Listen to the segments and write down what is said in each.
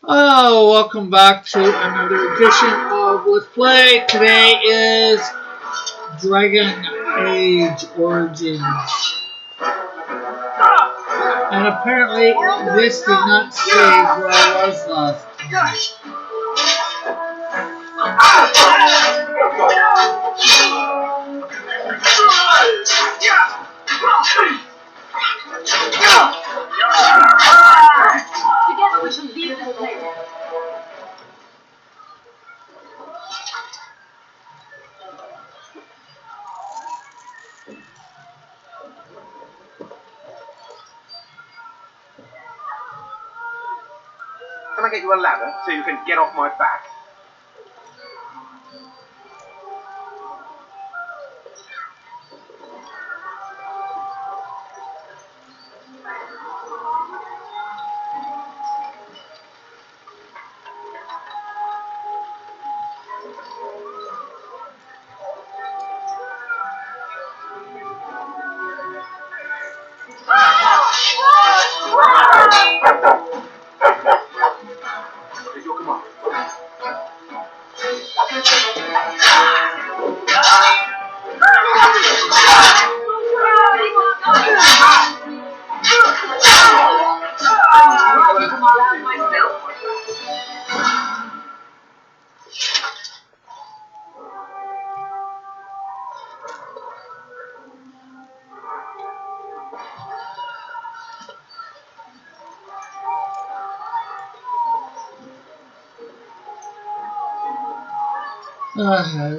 Oh, welcome back to another edition of Let's Play. Today is Dragon Age Origins. And apparently this did not save where I was last time. Together we shall leave this place. Can I get you a ladder so you can get off my back? What is your command?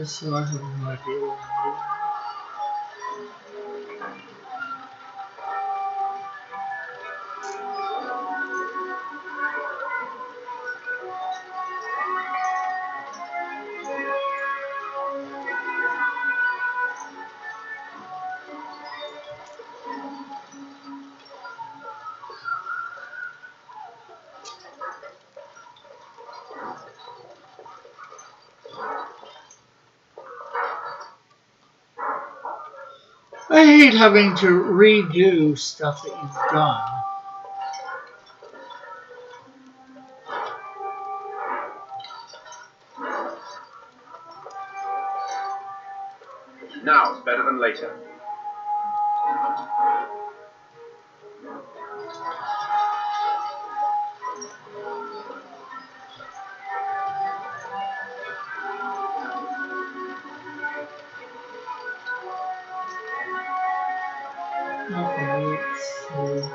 So I have no idea what I'm doing. I hate having to redo stuff that you've done. Now is better than later. Okay, let's see.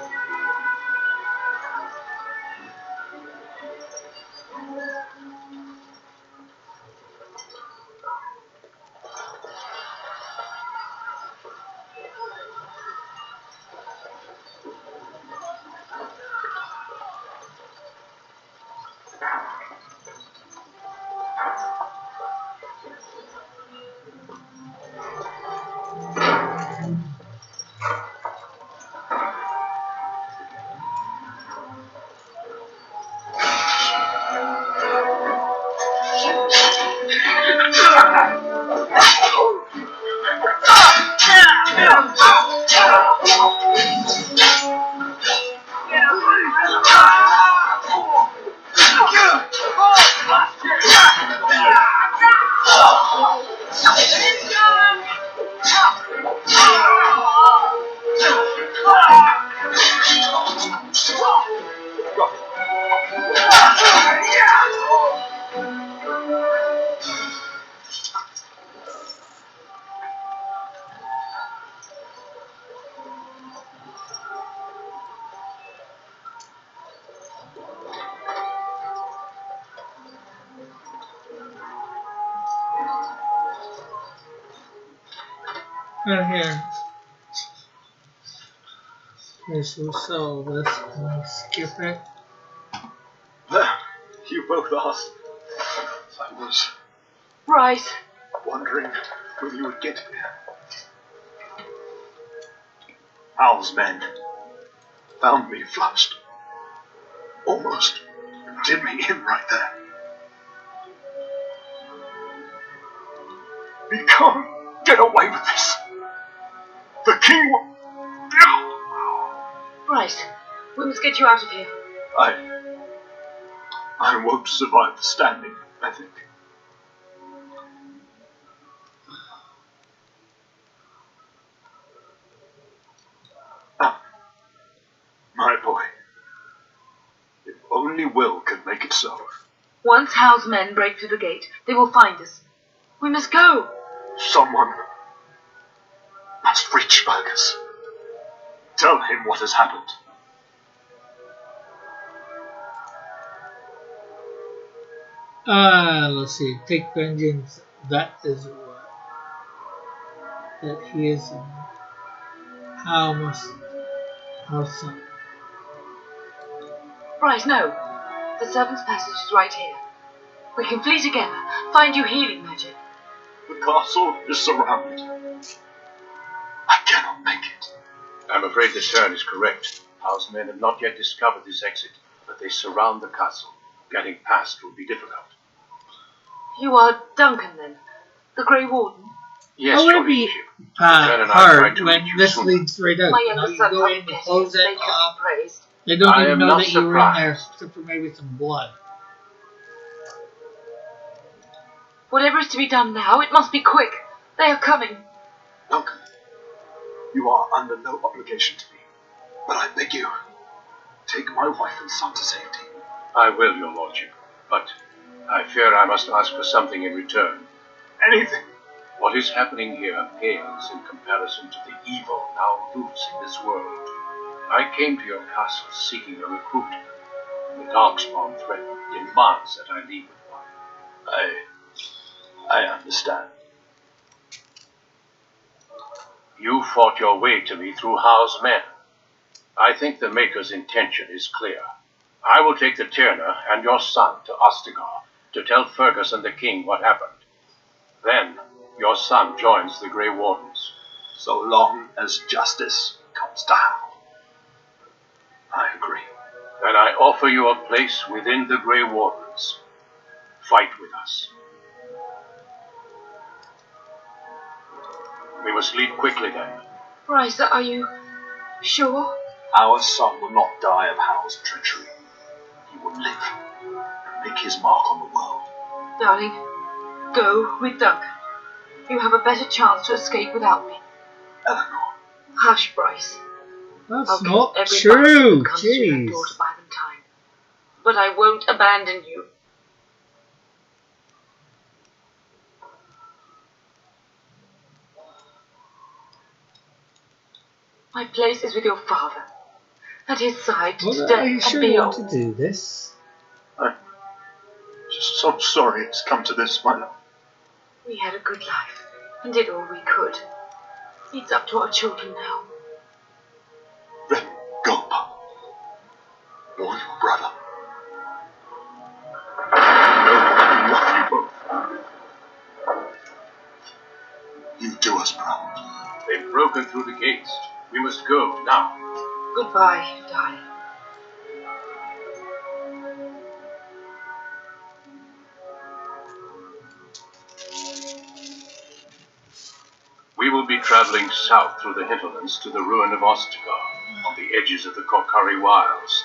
And here. Okay, so this, can we skip it? There, you both asked. I was Bryce, wondering when you would get here. Al's men found me first. Almost did me in right there. We can't get away with this. The king will... Bryce, we must get you out of here. I won't survive the standing, I think. Ah, my boy. If only Will could make it so. Once Hal's men break through the gate, they will find us. We must go. Someone must reach Fergus. Tell him what has happened. Let's see. Take vengeance. That is what. That he is. How must. How some. Bryce, no. The servant's passage is right here. We can flee together, find you healing magic. The castle is surrounded. I cannot make it. I'm afraid the turn is correct. House men have not yet discovered this exit, but they surround the castle. Getting past will be difficult. You are Duncan, then? The Grey Warden? Yes, How would Your it be Ladyship. Lieutenant and I tried hard to when reach you this soon. leads right out? My You know, younger you son go helped in, you get close here. it They can up. be praised. They don't I even am know not that you were in there, surprised. except for maybe some blood. Whatever is to be done now, it must be quick. They are coming. Duncan, you are under no obligation to me. But I beg you, take my wife and son to safety. I will, Your Lordship, but I fear I must ask for something in return. Anything. What is happening here pales in comparison to the evil now loose in this world. I came to your castle seeking a recruit. The Darkspawn threat demands that I leave with one. I understand. You fought your way to me through Hal's men. I think the Maker's intention is clear. I will take the Tyrna and your son to Ostgar to tell Fergus and the king what happened. Then, your son joins the Grey Wardens. So long as justice comes to Hal. I agree. Then I offer you a place within the Grey Wardens. Fight with us. We must leave quickly then. Bryce, are you sure? Our son will not die of Hal's treachery. He will live and make his mark on the world. Darling, go with Duncan. You have a better chance to escape without me. Eleanor. Hush, Bryce. That's I'll kill not every true. bastard who comes to your Jeez. door to buy them time. But I won't abandon you. My place is with your father. At his side to Well, death are you and sure you want beyond. to do this? I'm just so sorry it's come to this, my love. We had a good life and did all we could. It's up to our children now. Then go, Pop. Warn your brother. You know I love you both. You do us proud. They've broken through the gates. We must go now. Goodbye, darling. We will be traveling south through the hinterlands to the Ruin of Ostgar, on the edges of the Korkari Wilds.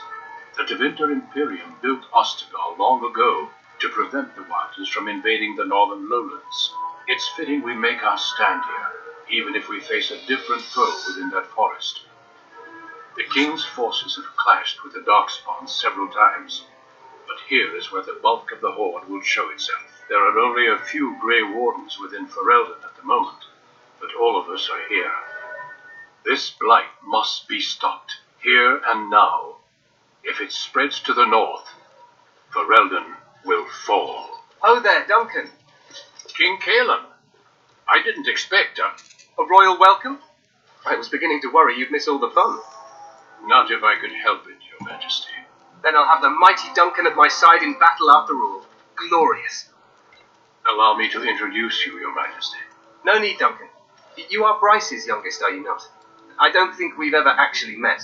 The Tevinter Imperium built Ostgar long ago to prevent the Wilders from invading the northern lowlands. It's fitting we make our stand here, even if we face a different foe within that forest. The King's forces have clashed with the Darkspawn several times, but here is where the bulk of the horde will show itself. There are only a few Grey Wardens within Ferelden at the moment, but all of us are here. This blight must be stopped, here and now. If it spreads to the north, Ferelden will fall. Oh there, Duncan. King Kailyn, I didn't expect A royal welcome? I was beginning to worry you'd miss all the fun. Not if I could help it, Your Majesty. Then I'll have the mighty Duncan at my side in battle after all. Glorious. Allow me to introduce you, Your Majesty. No need, Duncan. You are Bryce's youngest, are you not? I don't think we've ever actually met.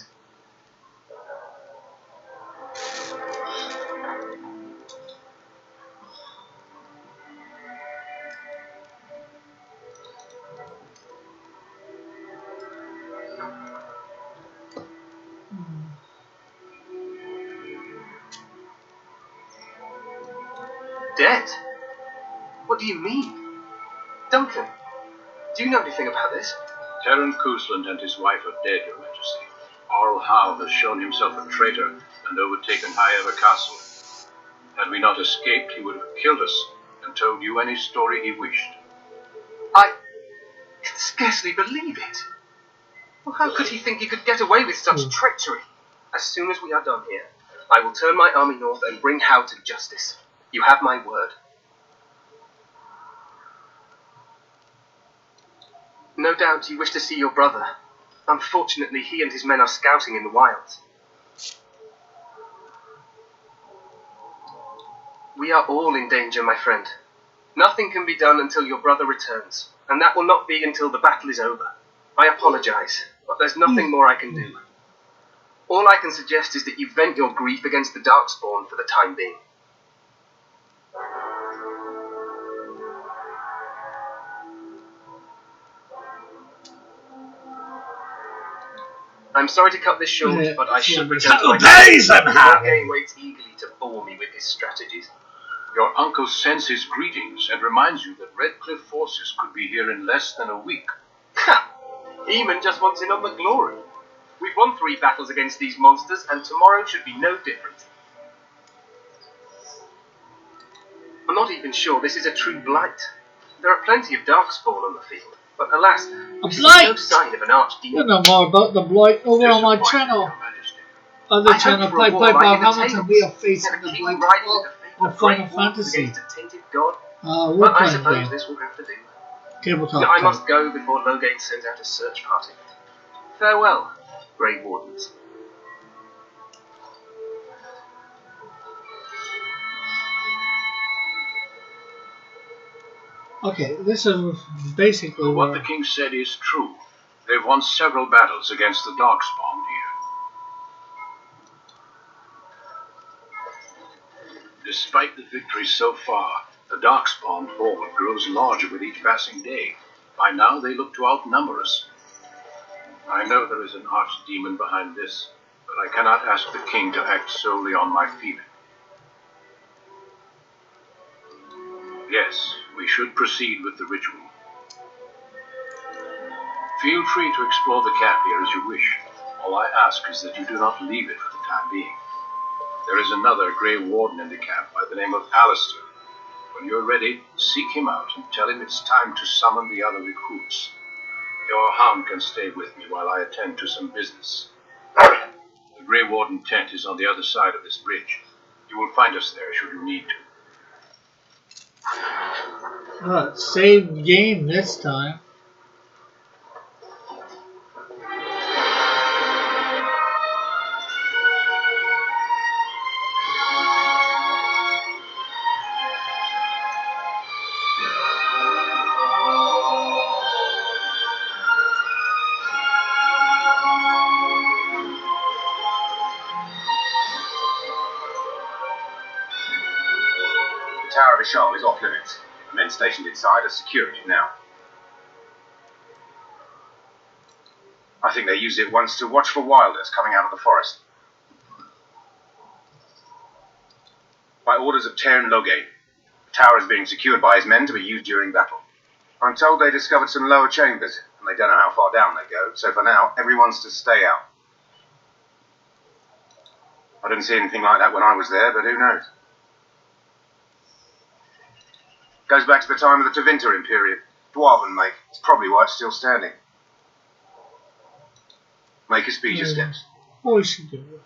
Dead? What do you mean? Duncan, do you know anything about this? Terran Cousland and his wife are dead, Your Majesty. Arl Howe has shown himself a traitor and overtaken High Ever Castle. Had we not escaped, he would have killed us and told you any story he wished. I can scarcely believe it. Well, how could he think he could get away with such treachery? As soon as we are done here, I will turn my army north and bring Howe to justice. You have my word. No doubt you wish to see your brother. Unfortunately, he and his men are scouting in the wilds. We are all in danger, my friend. Nothing can be done until your brother returns, and that will not be until the battle is over. I apologize, but there's nothing more I can do. All I can suggest is that you vent your grief against the Darkspawn for the time being. I'm sorry to cut this short, but I should return to my Logan waits eagerly to bore me with his strategies. Your uncle sends his greetings and reminds you that Redcliffe forces could be here in less than a week. Ha! Eamon just wants in on the glory. We've won 3 battles against these monsters, and tomorrow should be no different. I'm not even sure this is a true blight. There are plenty of Darkspawn on the field, but alas, we see no sign of an archdemon. You know more about the blight over on my channel. Other channel, Play Bob Hamilton. We are facing the blight in Final Fantasy. We're But I playing suppose game. this will have to do. Tabletop. Now, I must go before Logan sends out a search party. Farewell, Great Wardens. Okay, this is basically What the king said is true. They've won several battles against the Darkspawn here. Despite the victories so far, the Darkspawn horde grows larger with each passing day. By now they look to outnumber us. I know there is an archdemon behind this, but I cannot ask the king to act solely on my feeling. Yes, we should proceed with the ritual. Feel free to explore the camp here as you wish. All I ask is that you do not leave it for the time being. There is another Great Warden in the camp by the name of Alistair. When you're ready, seek him out and tell him it's time to summon the other recruits. Your hound can stay with me while I attend to some business. The Grey Warden tent is on the other side of this bridge. You will find us there should you need to. Save game this time. The Tower of Ishal is off limits. The men stationed inside are securing it now. I think they used it once to watch for wilders coming out of the forest. By orders of Terran Logan, the tower is being secured by his men to be used during battle. I'm told they discovered some lower chambers, and they don't know how far down they go, so for now, everyone's to stay out. I didn't see anything like that when I was there, but who knows? Goes back to the time of the Tevinter period. Dwarven make. It's probably why it's still standing. Make us speed your steps. Oh, we should do it.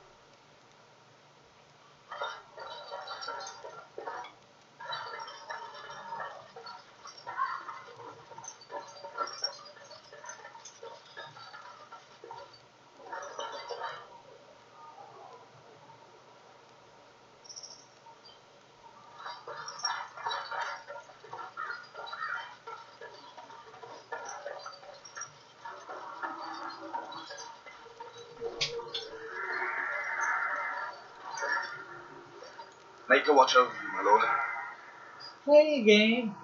Make a watch over you, my lord. Play a game.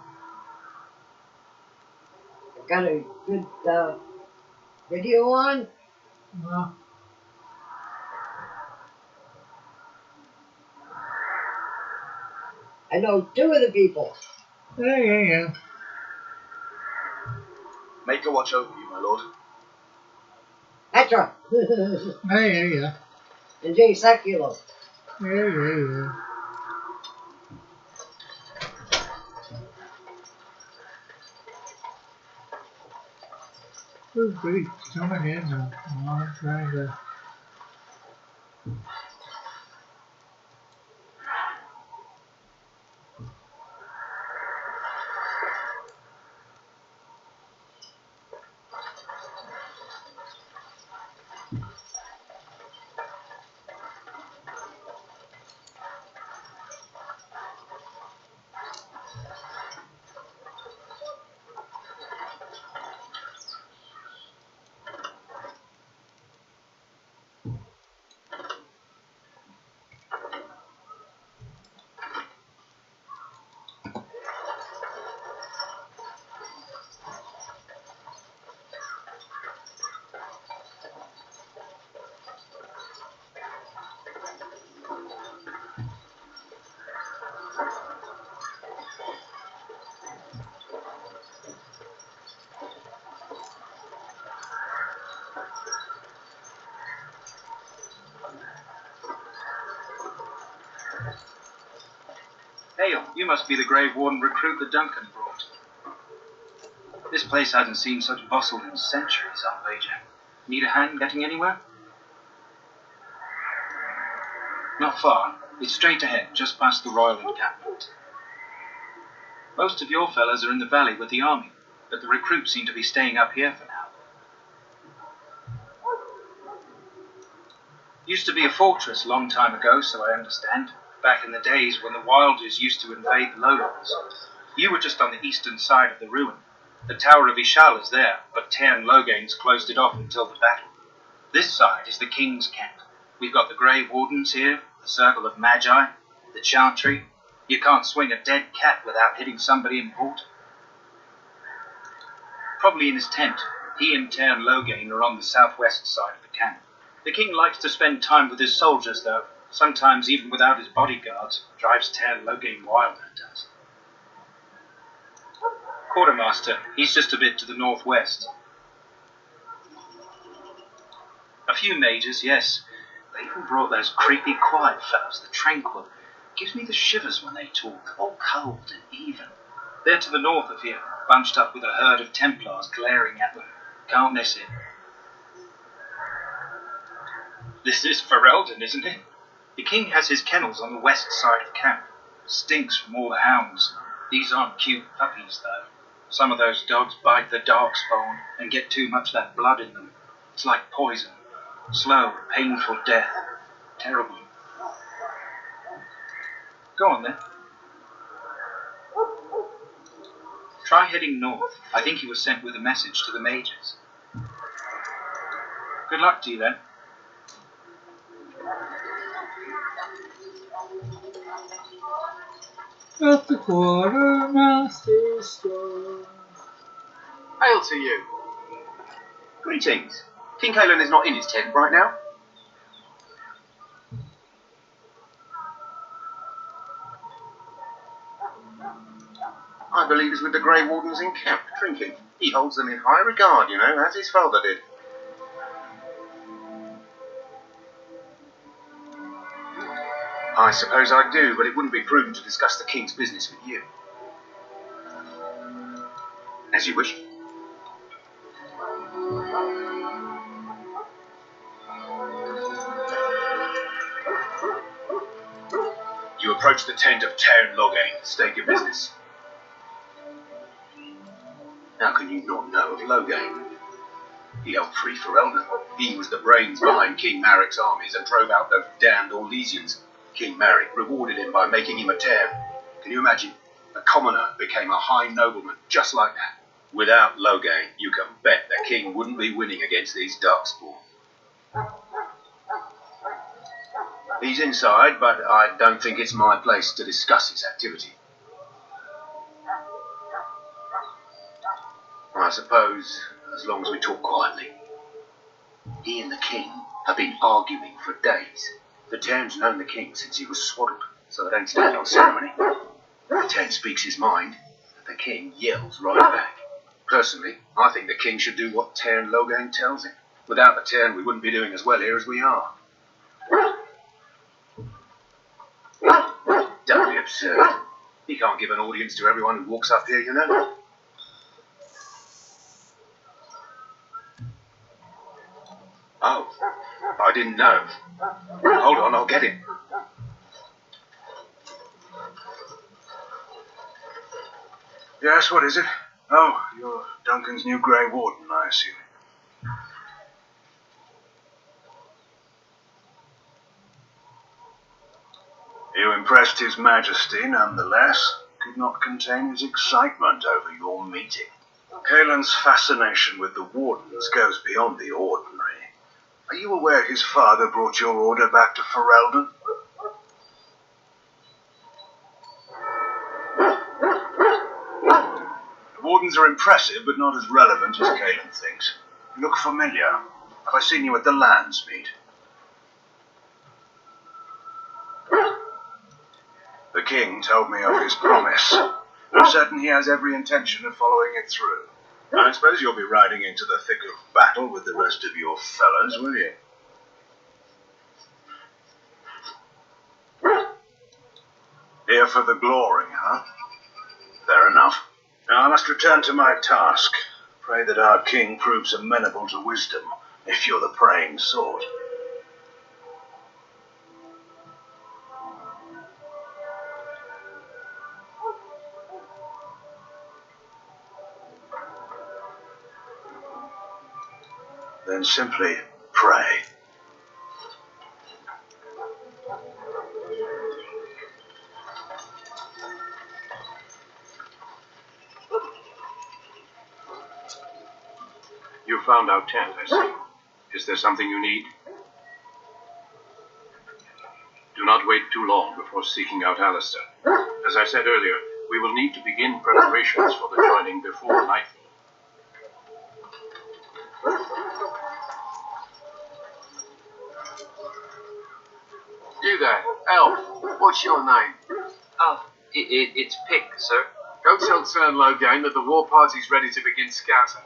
Got a good video on. I know 2 of the people. Yeah. Make a watch over you, my lord. Petra. Yeah. And J. Seculo. Yeah. Oh, great. Coming in now. Come on, I'm trying to. Hail, you must be the Great Warden recruit that Duncan brought. This place hasn't seen such bustle in centuries, I'll wager. Need a hand getting anywhere? Not far. It's straight ahead, just past the royal encampment. Most of your fellas are in the valley with the army, but the recruits seem to be staying up here for now. Used to be a fortress long time ago, so I understand. Back in the days when the Wilders used to invade the lowlands. You were just on the eastern side of the ruin. The Tower of Ishal is there, but Tairn Logain's closed it off until the battle. This side is the King's camp. We've got the Grey Wardens here, the Circle of Magi, the Chantry. You can't swing a dead cat without hitting somebody important. Probably in his tent. He and Tairn Logain are on the southwest side of the camp. The King likes to spend time with his soldiers, though. Sometimes even without his bodyguards. Drives Tairn Logain wild, that does. Quartermaster, he's just a bit to the northwest. A few mages, yes. They even brought those creepy quiet fellows, the Tranquil. Gives me the shivers when they talk, all cold and even. They're to the north of here, bunched up with a herd of Templars glaring at them. Can't miss it. This is Ferelden, isn't it? The King has his kennels on the west side of camp. Stinks from all the hounds. These aren't cute puppies, though. Some of those dogs bite the darkspawn and get too much of that blood in them. It's like poison. Slow, painful death. Terrible. Go on, then. Try heading north. I think he was sent with a message to the mages. Good luck to you, then. At the Quartermaster's store. Hail to you. Greetings. King Kailyn is not in his tent right now. I believe he's with the Grey Wardens in camp, drinking. He holds them in high regard, you know, as his father did. I suppose I do, but it wouldn't be prudent to discuss the King's business with you. As you wish. You approach the tent of Tairn Logain. State your business. How can you not know of Logain? He helped free Ferelden. He was the brains behind King Maric's armies and drove out those damned Orlesians. King Maric rewarded him by making him a Tairn. Can you imagine? A commoner became a high nobleman, just like that. Without Logain, you can bet the king wouldn't be winning against these darkspawn. He's inside, but I don't think it's my place to discuss his activity. I suppose, as long as we talk quietly. He and the king have been arguing for days. The Tairn's known the king since he was swaddled, so they don't stand on ceremony. The Ten speaks his mind, and the king yells right back. Personally, I think the king should do what Tairn Logan tells him. Without the Tairn, we wouldn't be doing as well here as we are. Don't be absurd. He can't give an audience to everyone who walks up here, you know. Oh, I didn't know. Hold on, I'll get him. Yes, what is it? Oh, you're Duncan's new Great Warden, I assume. You impressed His Majesty, nonetheless. Could not contain his excitement over your meeting. Kailyn's fascination with the Wardens goes beyond the ordinary. Are you aware his father brought your order back to Ferelden? The Wardens are impressive, but not as relevant as Kailyn thinks. You look familiar. Have I seen you at the Landsmeet? The king told me of his promise. I'm certain he has every intention of following it through. I suppose you'll be riding into the thick of battle with the rest of your fellows, will you? Here for the glory, huh? Fair enough. Now I must return to my task. Pray that our king proves amenable to wisdom, if you're the praying sort. Then simply pray. You found our tent, I see. Is there something you need? Do not wait too long before seeking out Alistair. As I said earlier, we will need to begin preparations for the joining before nightfall. You there, Elf. What's your name? Oh, it's Pink, sir. Go tell Tairn Logan that the war party's ready to begin scouting.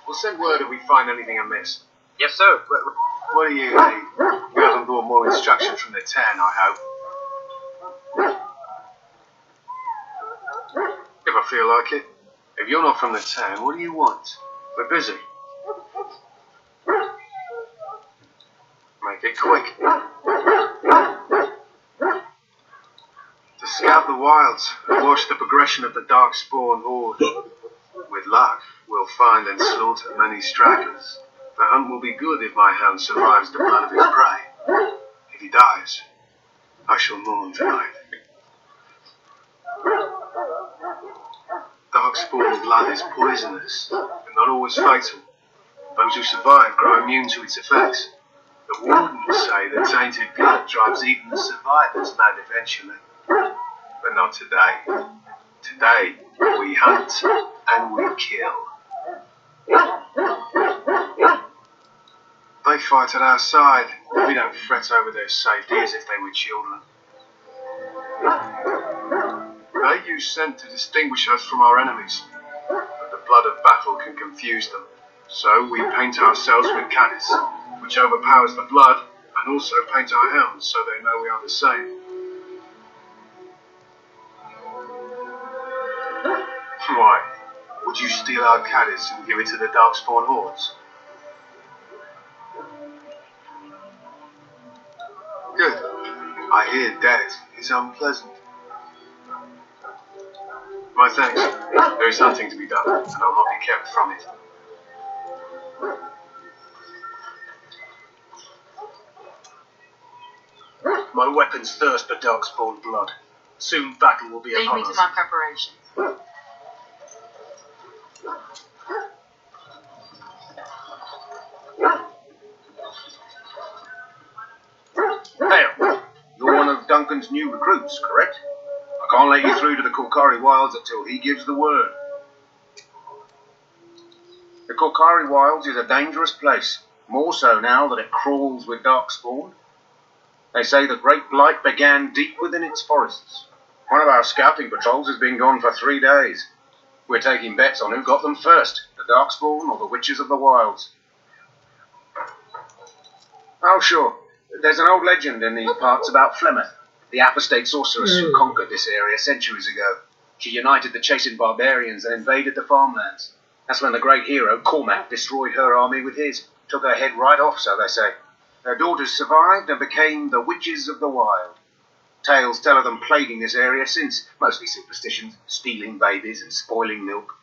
We'll send word if we find anything amiss. Yes, sir. What do you need? You haven't brought more instruction from the Tairn, I hope. If I feel like it. If you're not from the Tairn, what do you want? We're busy. Make it quick. To scout the wilds and watch the progression of the Darkspawn horde. With luck, we'll find and slaughter many stragglers. The hunt will be good if my hound survives the blood of his prey. If he dies, I shall mourn tonight. Darkspawn blood is poisonous, and not always fatal. Those who survive grow immune to its effects. The Wardens say that tainted blood drives even the survivors mad eventually. But not today. Today, we hunt and we kill. They fight at our side. We don't fret over their safety as if they were children. They use scent to distinguish us from our enemies, but the blood of battle can confuse them. So we paint ourselves with caddis, which overpowers the blood, and also paint our hounds so they know we are the same. Why? Would you steal our caddis and give it to the Darkspawn hordes? Good. I hear death is unpleasant. My thanks. There is hunting to be done, and I'll not be kept from it. My weapons thirst for Darkspawn blood. Soon battle will be Lead upon me to us. my preparations. Hale, you're one of Duncan's new recruits, correct? I can't let you through to the Korkari Wilds until he gives the word. The Korkari Wilds is a dangerous place, more so now that it crawls with Darkspawn. They say the Great Blight began deep within its forests. One of our scouting patrols has been gone for 3 days. We're taking bets on who got them first, the Darkspawn or the Witches of the Wilds. Oh, sure. There's an old legend in these parts about Flemeth, the apostate sorceress who conquered this area centuries ago. She united the chasing barbarians and invaded the farmlands. That's when the great hero, Cormac, destroyed her army with his. Took her head right off, so they say. Her daughters survived and became the Witches of the Wild. Tales tell of them plaguing this area since, mostly superstitions, stealing babies and spoiling milk.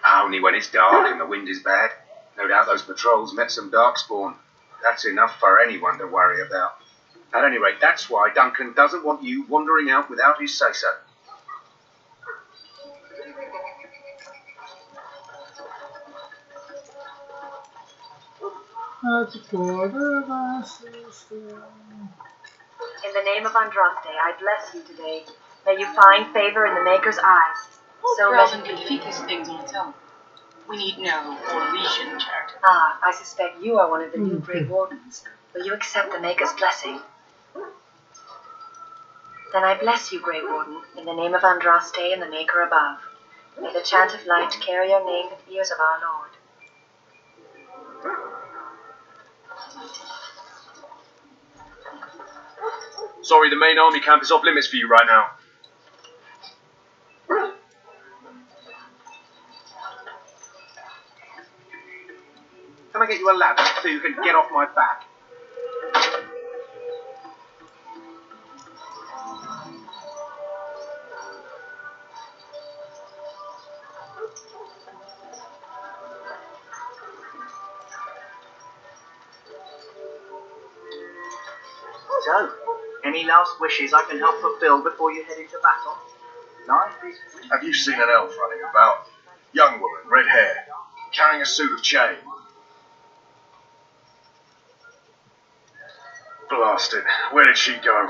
Only when it's dark and the wind is bad. No doubt those patrols met some Darkspawn. That's enough for anyone to worry about. At any rate, that's why Duncan doesn't want you wandering out without his say-so. That's a Quartermaster. In the name of Andraste, I bless you today. May you find favor in the Maker's eyes. So Present let it be. defeat these things on its own. We need no Orlesian character. Ah, I suspect you are one of the new Great Wardens. Will you accept the Maker's blessing? Then I bless you, Great Warden, in the name of Andraste and the Maker above. May the chant of light carry your name to the ears of our Lord. Sorry, the main army camp is off limits for you right now. Can I get you a ladder so you can get off my back? So, any last wishes I can help fulfill before you head into battle? Nice. Have you seen an elf running about? Young woman, red hair, carrying a suit of chain. Blasted. Where did she go?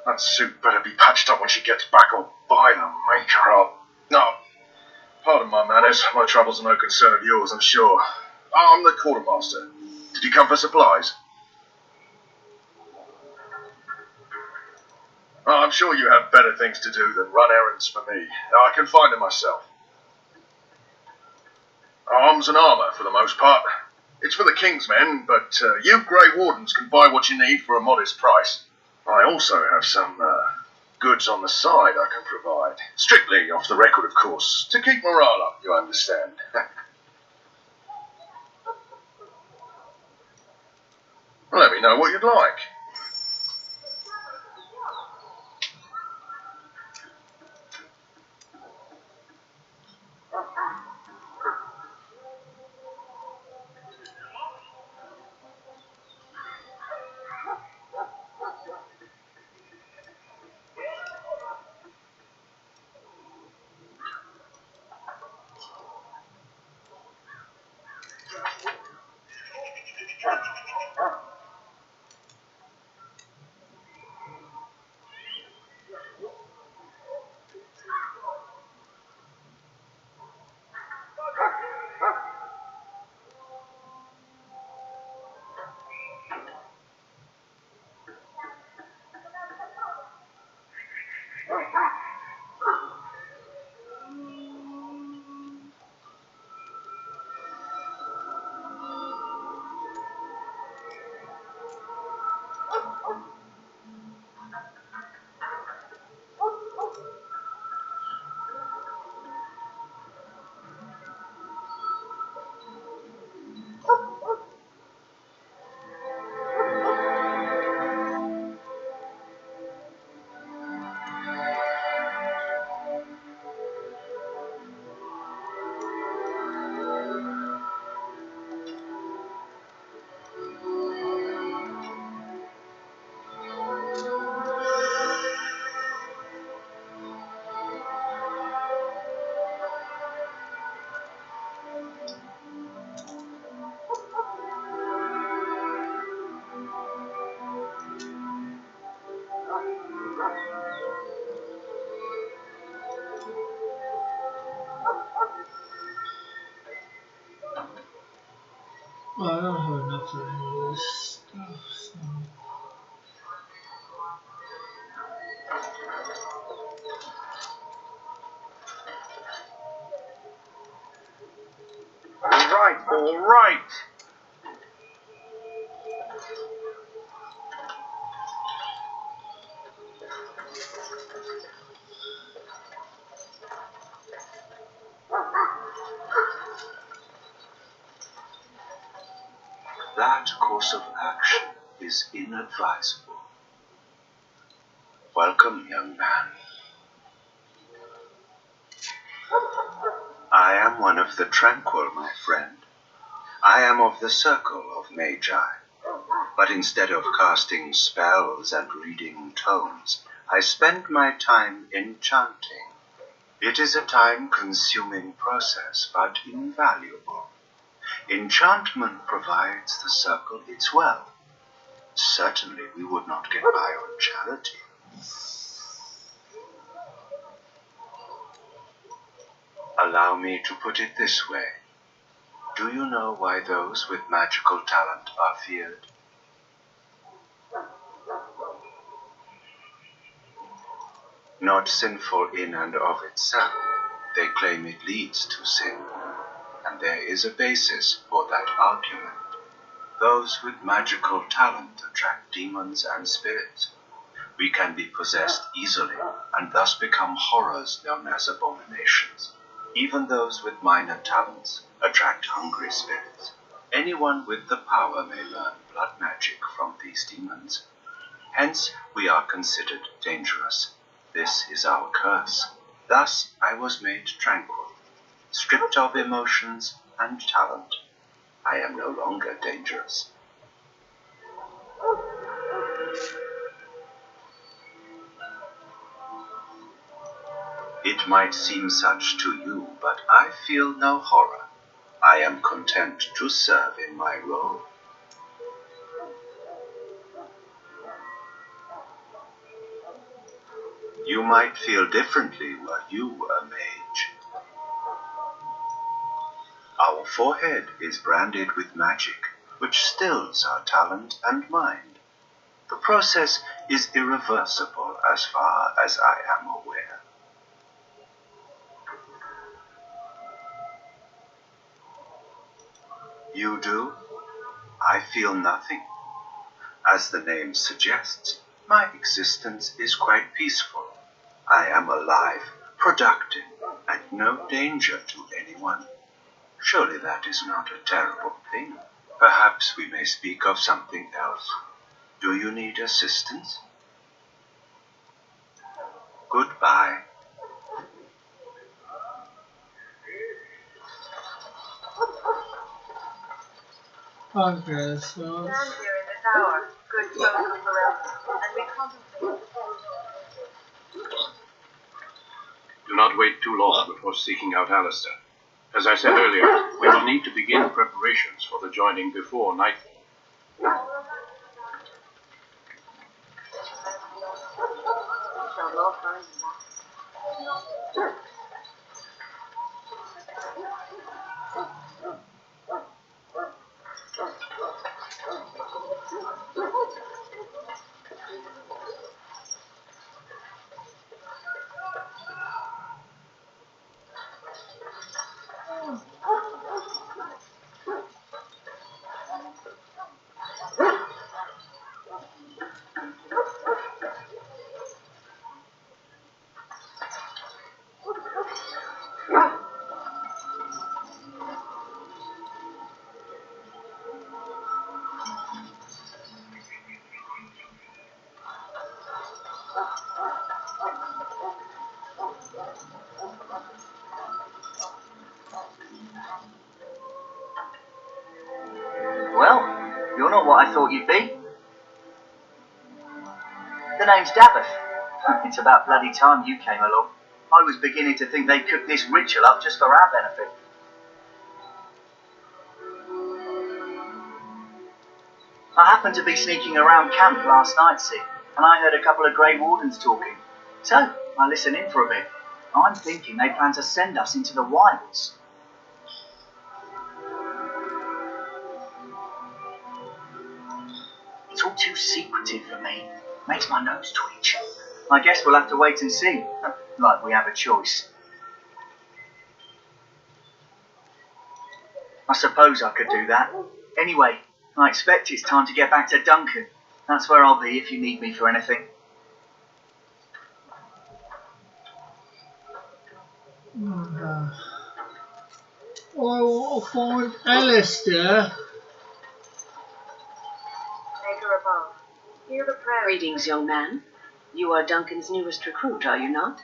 That suit better be patched up when she gets back or by the maker up. No, pardon my manners. My troubles are no concern of yours, I'm sure. I'm the Quartermaster. Did you come for supplies? I'm sure you have better things to do than run errands for me. I can find them myself. Arms and armour, for the most part. It's for the King's men, but you Grey Wardens can buy what you need for a modest price. I also have some goods on the side I can provide. Strictly off the record, of course. To keep morale up, you understand. Let me know what you'd like. Well, I don't have enough for any of this stuff, so. All right. That course of action is inadvisable. Welcome, young man. I am one of the Tranquil, my friend. I am of the circle of Magi. But instead of casting spells and reading tomes, I spend my time enchanting. It is a time-consuming process, but invaluable. Enchantment provides the circle its wealth. Certainly we would not get by on charity. Allow me to put it this way. Do you know why those with magical talent are feared? Not sinful in and of itself. They claim it leads to sin. And there is a basis for that argument. Those with magical talent attract demons and spirits. We can be possessed easily, and thus become horrors known as abominations. Even those with minor talents attract hungry spirits. Anyone with the power may learn blood magic from these demons. Hence, we are considered dangerous. This is our curse. Thus, I was made tranquil, stripped of emotions and talent. I am no longer dangerous. It might seem such to you, but I feel no horror. I am content to serve in my role. You might feel differently were you a mage. Our forehead is branded with magic, which stills our talent and mind. The process is irreversible as far as I am aware. You do? I feel nothing. As the name suggests, my existence is quite peaceful. I am alive, productive, and no danger to anyone. Surely that is not a terrible thing. Perhaps we may speak of something else. Do you need assistance? Goodbye. Okay, so Stand here in this hour, good folk of the realm, and we contemplate. Do not wait too long before seeking out Alistair. As I said earlier, we will need to begin preparations for the joining before nightfall. Well, you're not what I thought you'd be. The name's Daveth. It's about bloody time you came along. I was beginning to think they'd cooked this ritual up just for our benefit. I happened to be sneaking around camp last night, see, and I heard a couple of Great Wardens talking. So, I listened in for a bit. I'm thinking they plan to send us into the wilds. It's all too secretive for me. Makes my nose twitch. I guess we'll have to wait and see. Like we have a choice. I suppose I could do that. Anyway, I expect it's time to get back to Duncan. That's where I'll be if you need me for anything. I'll find Alistair. Maker above. Hear the prayer. Greetings, young man. You are Duncan's newest recruit, are you not?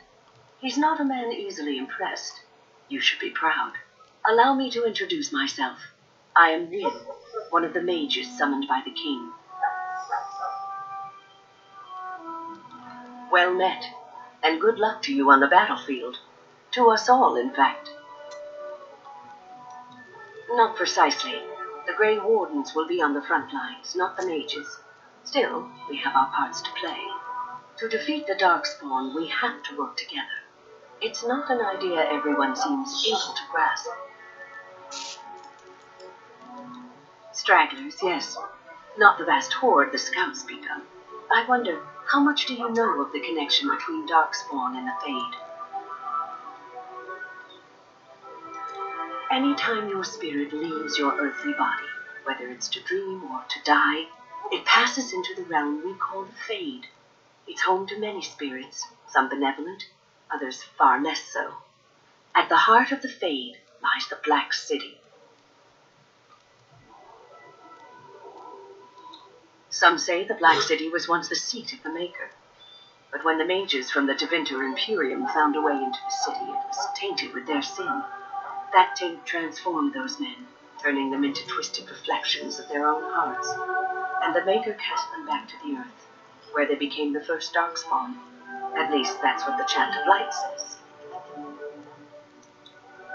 He's not a man easily impressed. You should be proud. Allow me to introduce myself. I am Wynn, one of the mages summoned by the king. Well met, and good luck to you on the battlefield. To us all, in fact. Not precisely. The Great Wardens will be on the front lines, not the mages. Still, we have our parts to play. To defeat the Darkspawn, we have to work together. It's not an idea everyone seems able to grasp. Stragglers, yes. Not the vast horde the scouts speak of. I wonder, how much do you know of the connection between Darkspawn and the Fade? Anytime your spirit leaves your earthly body, whether it's to dream or to die, it passes into the realm we call the Fade. It's home to many spirits, some benevolent, others far less so. At the heart of the Fade lies the Black City. Some say the Black City was once the seat of the Maker. But when the mages from the Tevinter Imperium found a way into the city, it was tainted with their sin. That taint transformed those men, turning them into twisted reflections of their own hearts. And the Maker cast them back to the earth, where they became the first Darkspawn. At least that's what the Chant of Light says.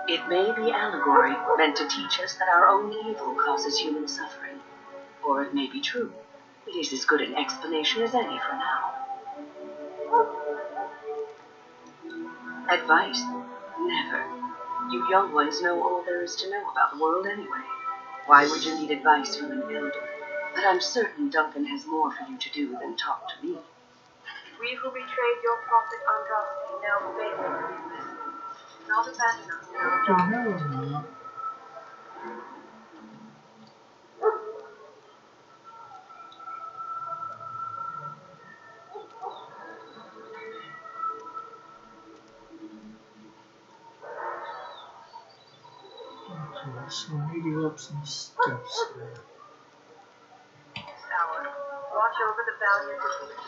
It may be allegory, meant to teach us that our own evil causes human suffering. Or it may be true. It is as good an explanation as any for now. Advice? Never. You young ones know all there is to know about the world anyway. Why would you need advice from an elder? But I'm certain Duncan has more for you to do than talk to me. We who betrayed your prophet Andraste now faithful to his message. Do not abandon us in our dark. Okay, so I need to go up some steps there. Hour. Watch over the valiant defeat.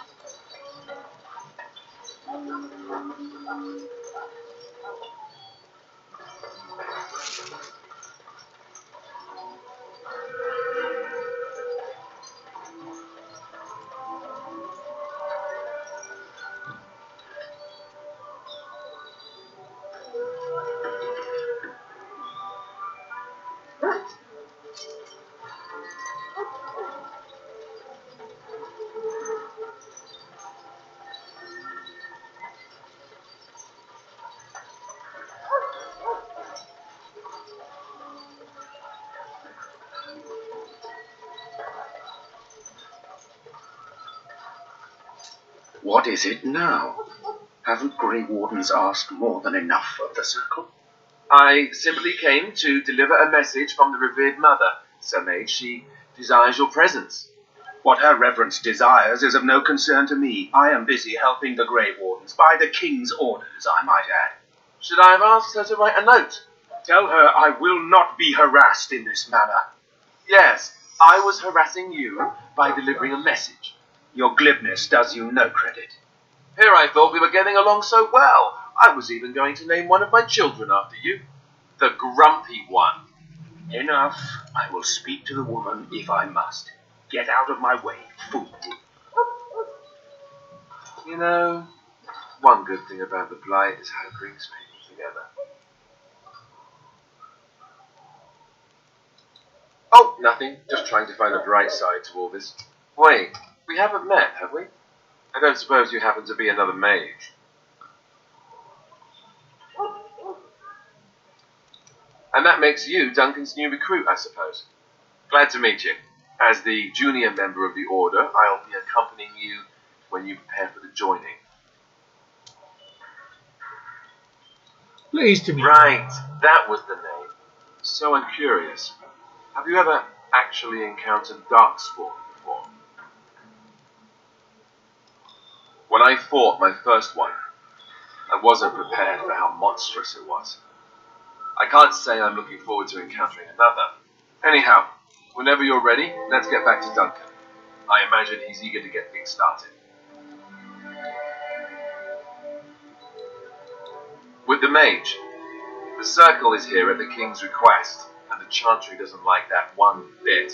What is it now? Haven't Grey Wardens asked more than enough of the Circle? I simply came to deliver a message from the revered mother, Sir Mage. She desires your presence. What her reverence desires is of no concern to me. I am busy helping the Grey Wardens, by the King's orders, I might add. Should I have asked her to write a note? Tell her I will not be harassed in this manner. Yes, I was harassing you by delivering a message. Your glibness does you no credit. Here I thought we were getting along so well. I was even going to name one of my children after you. The Grumpy One. Enough. I will speak to the woman if I must. Get out of my way, fool. You know, one good thing about the Blight is how it brings people together. Oh, nothing. Just trying to find a bright side to all this. Wait, we haven't met, have we? I don't suppose you happen to be another mage. And that makes you Duncan's new recruit, I suppose. Glad to meet you. As the junior member of the Order, I'll be accompanying you when you prepare for the joining. Pleased to meet you. Right, that was the name. So I'm curious. Have you ever actually encountered Darkspawn before? When I fought my first one, I wasn't prepared for how monstrous it was. I can't say I'm looking forward to encountering another. Anyhow, whenever you're ready, let's get back to Duncan. I imagine he's eager to get things started. With the mage, the circle is here at the king's request, and the chantry doesn't like that one bit.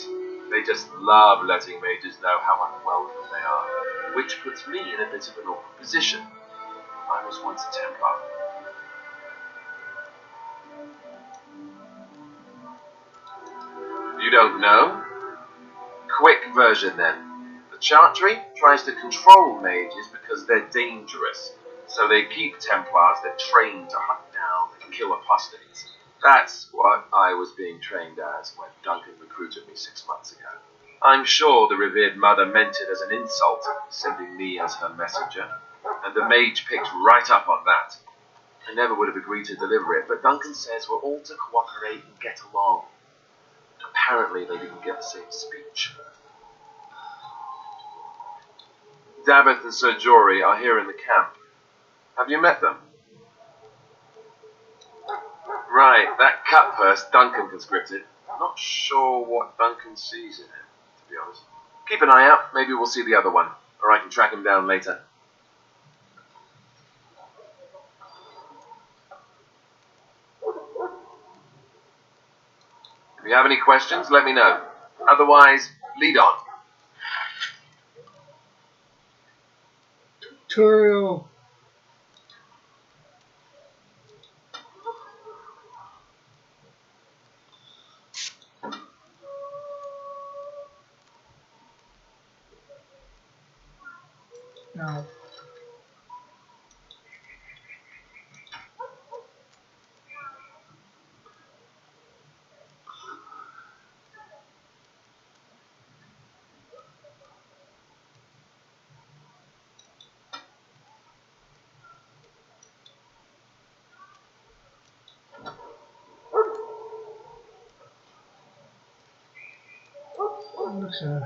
They just love letting mages know how unwelcome they are, which puts me in a bit of an awkward position. I was once a Templar. You don't know? Quick version then. The Chantry tries to control mages because they're dangerous, so they keep Templars they're trained to hunt down and kill apostates. That's what I was being trained as when Duncan recruited me 6 months ago. I'm sure the revered mother meant it as an insult, sending me as her messenger, and the mage picked right up on that. I never would have agreed to deliver it, but Duncan says we're all to cooperate and get along. Apparently they didn't get the same speech. Davith and Sir Jory are here in the camp. Have you met them? Right, that cut purse Duncan conscripted. Not sure what Duncan sees in him, to be honest. Keep an eye out, maybe we'll see the other one, or I can track him down later. If you have any questions, let me know. Otherwise, lead on. Tutorial. No. Okay.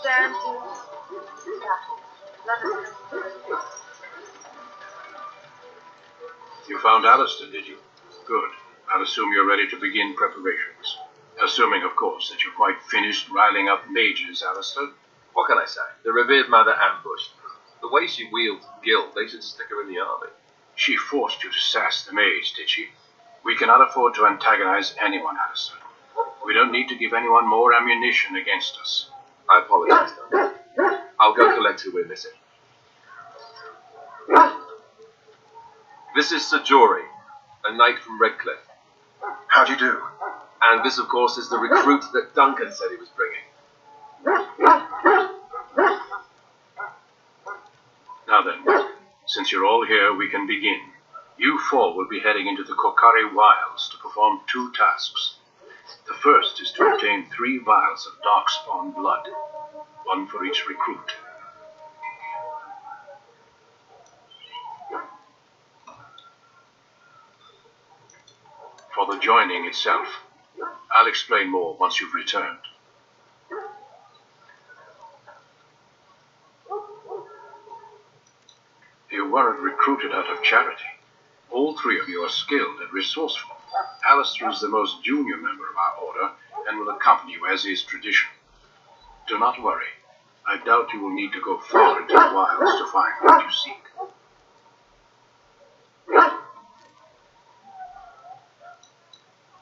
Stand in battle. Let us You found Alistair, did you? Good. I'll assume you're ready to begin preparations. Assuming, of course, that you're quite finished riling up mages, Alistair. What can I say? The revered mother ambushed. The way she wields guilt, they should stick her in the army. She forced you to sass the mage, did she? We cannot afford to antagonize anyone, Alistair. We don't need to give anyone more ammunition against us. I apologize, Duncan. I'll go collect who we're missing. This is Sir Jory, a knight from Redcliffe. How do you do? And this, of course, is the recruit that Duncan said he was bringing. Now then, since you're all here, we can begin. You four will be heading into the Kokari Wilds to perform 2 tasks. The first is to obtain 3 vials of Darkspawn blood, 1 for each recruit. For the joining itself, I'll explain more once you've returned. You weren't recruited out of charity. All 3 of you are skilled and resourceful. Alistair is the most junior member of our order, and will accompany you as is tradition. Do not worry. I doubt you will need to go far into the wilds to find what you seek.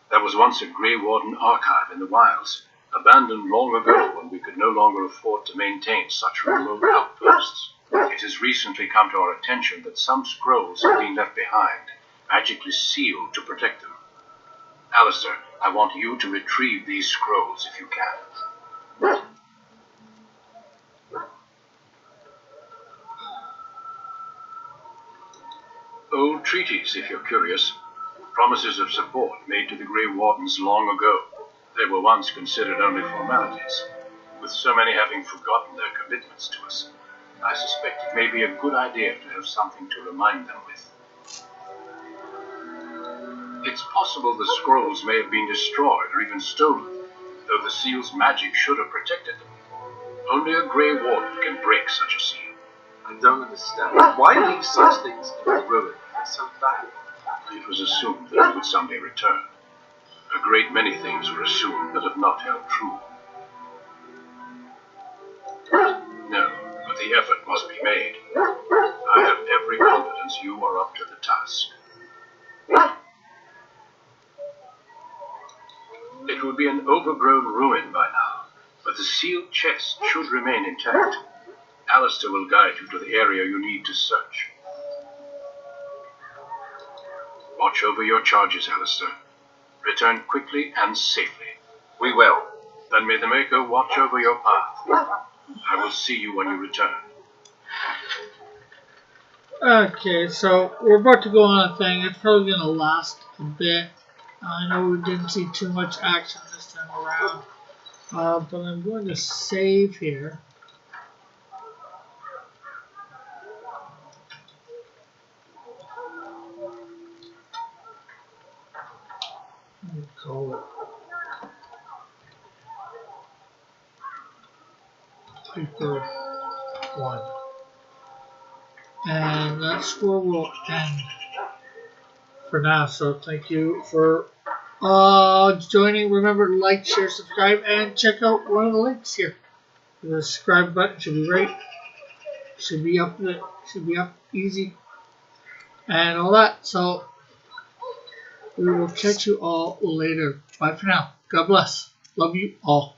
There was once a Grey Warden archive in the wilds, abandoned long ago when we could no longer afford to maintain such remote outposts. It has recently come to our attention that some scrolls have been left behind, magically sealed to protect them. Alistair, I want you to retrieve these scrolls if you can. Old treaties, if you're curious. Promises of support made to the Grey Wardens long ago. They were once considered only formalities. With so many having forgotten their commitments to us, I suspect it may be a good idea to have something to remind them with. It's possible the scrolls may have been destroyed or even stolen, though the seal's magic should have protected them. Only a Grey Warden can break such a seal. I don't understand. Why leave such things in the ruin if they're so bad? It was assumed that it would someday return. A great many things were assumed that have not held true. No, but the effort must be made. I have every confidence you are up to the task. It would be an overgrown ruin by now, but the sealed chest should remain intact. Alistair will guide you to the area you need to search. Watch over your charges, Alistair. Return quickly and safely. We will. Then may the Maker watch over your path. I will see you when you return. Okay, so we're about to go on a thing. It's probably going to last a bit. I know we didn't see too much action this time around. But I'm going to save here. Call it Paper 1. And that's where we'll end for now. So thank you for joining. Remember to like, share, subscribe, and check out one of the links here. The subscribe button should be right. Should be up easy. And all that. So we will catch you all later. Bye for now. God bless. Love you all.